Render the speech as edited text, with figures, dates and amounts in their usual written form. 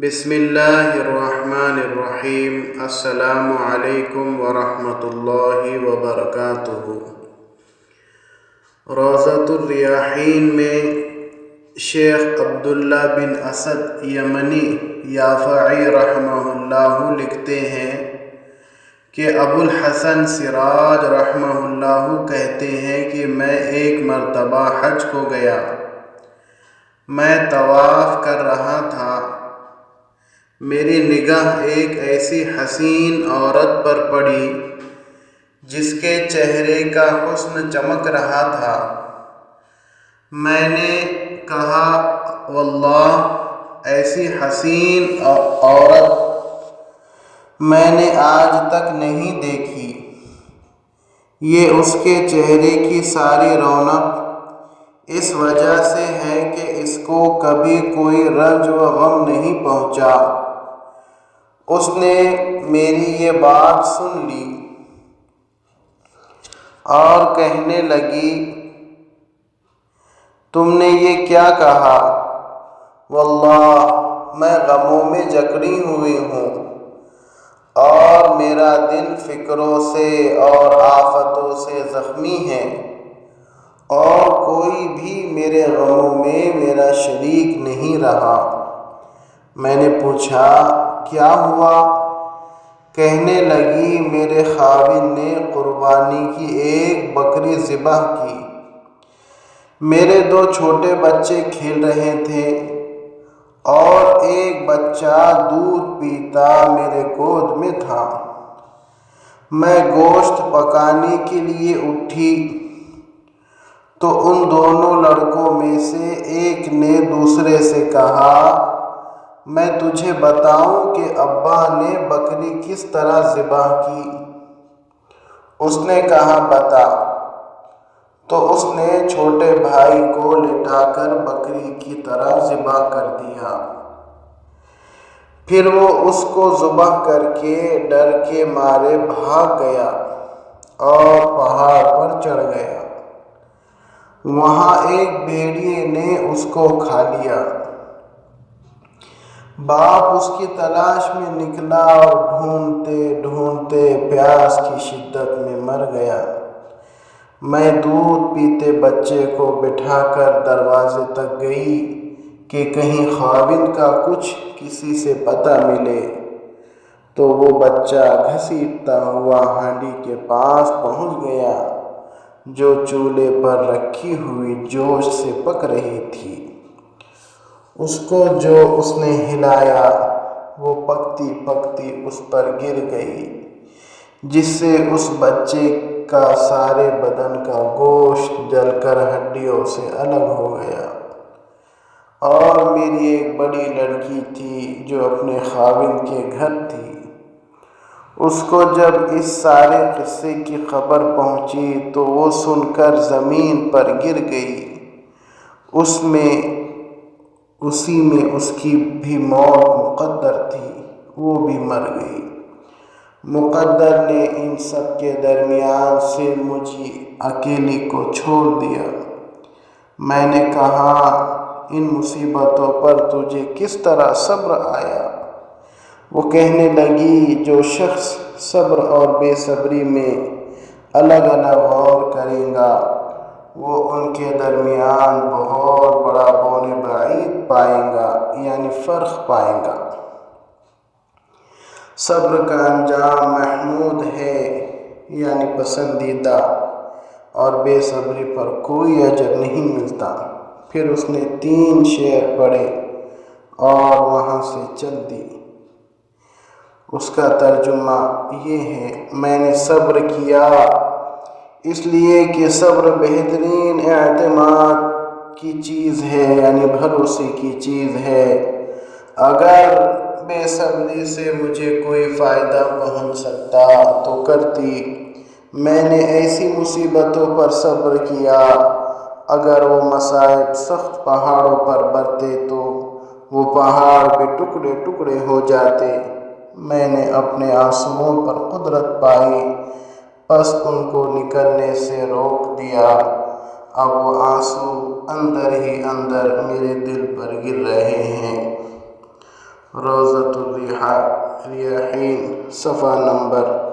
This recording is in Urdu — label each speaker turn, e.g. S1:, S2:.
S1: بسم اللہ الرحمن الرحیم۔ السلام علیکم ورحمۃ اللہ وبرکاتہ۔ روضۃ الریاحین میں شیخ عبداللہ بن اسد یمنی یافعی رحمہ اللہ لکھتے ہیں کہ ابو الحسن سراج رحمہ اللہ کہتے ہیں کہ میں ایک مرتبہ حج کو گیا۔ میں طواف کر رہا تھا، میری نگاہ ایک ایسی حسین عورت پر پڑی جس کے چہرے کا حسن چمک رہا تھا۔ میں نے کہا واللہ ایسی حسین عورت میں نے آج تک نہیں دیکھی۔ یہ اس کے چہرے کی ساری رونق اس وجہ سے ہے کہ اس کو کبھی کوئی رنج و غم نہیں پہنچا۔ اس نے میری یہ بات سن لی اور کہنے لگی، تم نے یہ کیا کہا؟ واللہ میں غموں میں جکڑی ہوئی ہوں اور میرا دل فکروں سے اور آفتوں سے زخمی ہے، اور کوئی بھی میرے غموں میں میرا شریک نہیں رہا۔ میں نے پوچھا کیا ہوا؟ کہنے لگی میرے خاوند نے قربانی کی ایک بکری ذبح کی۔ میرے 2 چھوٹے بچے کھیل رہے تھے اور ایک بچہ دودھ پیتا میرے گود میں تھا۔ میں گوشت پکانے کے لیے اٹھی تو ان دونوں لڑکوں میں سے ایک نے دوسرے سے کہا، میں تجھے بتاؤں کہ ابا نے بکری کس طرح ذبح کی؟ اس نے کہا بتا۔ تو اس نے چھوٹے بھائی کو لٹا کر بکری کی طرح ذبح کر دیا۔ پھر وہ اس کو ذبح کر کے ڈر کے مارے بھاگ گیا اور پہاڑ پر چڑھ گیا۔ وہاں ایک بھیڑیے نے اس کو کھا لیا۔ باپ اس کی تلاش میں نکلا اور ڈھونڈتے ڈھونڈتے پیاس کی شدت میں مر گیا۔ میں دودھ پیتے بچے کو بٹھا کر دروازے تک گئی کہ کہیں خاوند کا کچھ کسی سے پتہ ملے، تو وہ بچہ گھسیٹتا ہوا ہانڈی کے پاس پہنچ گیا جو چولہے پر رکھی ہوئی جوش سے پک رہی تھی۔ اس کو جو اس نے ہلایا وہ پکتی پکتی اس پر گر گئی، جس سے اس بچے کا سارے بدن کا گوشت جل کر ہڈیوں سے الگ ہو گیا۔ اور میری ایک بڑی لڑکی تھی جو اپنے خاوند کے گھر تھی، اس کو جب اس سارے قصے کی خبر پہنچی تو وہ سن کر زمین پر گر گئی۔ اسی میں اس کی بھی موت مقدر تھی، وہ بھی مر گئی۔ مقدر نے ان سب کے درمیان سے مجھے اکیلی کو چھوڑ دیا۔ میں نے کہا ان مصیبتوں پر تجھے کس طرح صبر آیا؟ وہ کہنے لگی جو شخص صبر اور بے صبری میں الگ الگ غور کرے گا وہ ان کے درمیان بہت بڑا بعد بعید پائے گا، یعنی فرق پائے گا۔ صبر کا انجام محمود ہے، یعنی پسندیدہ، اور بے صبری پر کوئی اجر نہیں ملتا۔ پھر اس نے 3 شعر پڑھے اور وہاں سے چل دی۔ اس کا ترجمہ یہ ہے، میں نے صبر کیا اس لیے کہ صبر بہترین اعتماد کی چیز ہے، یعنی بھروسے کی چیز ہے۔ اگر بے صبری سے مجھے کوئی فائدہ پہنچ سکتا تو کرتی۔ میں نے ایسی مصیبتوں پر صبر کیا، اگر وہ مصائب سخت پہاڑوں پر برتے تو وہ پہاڑ بھی ٹکڑے ٹکڑے ہو جاتے۔ میں نے اپنے آنسوؤں پر قدرت پائی، پس ان کو نکلنے سے روک دیا۔ اب وہ آنسو اندر ہی اندر میرے دل پر گر رہے ہیں۔ روضۃ الریحین صفحہ نمبر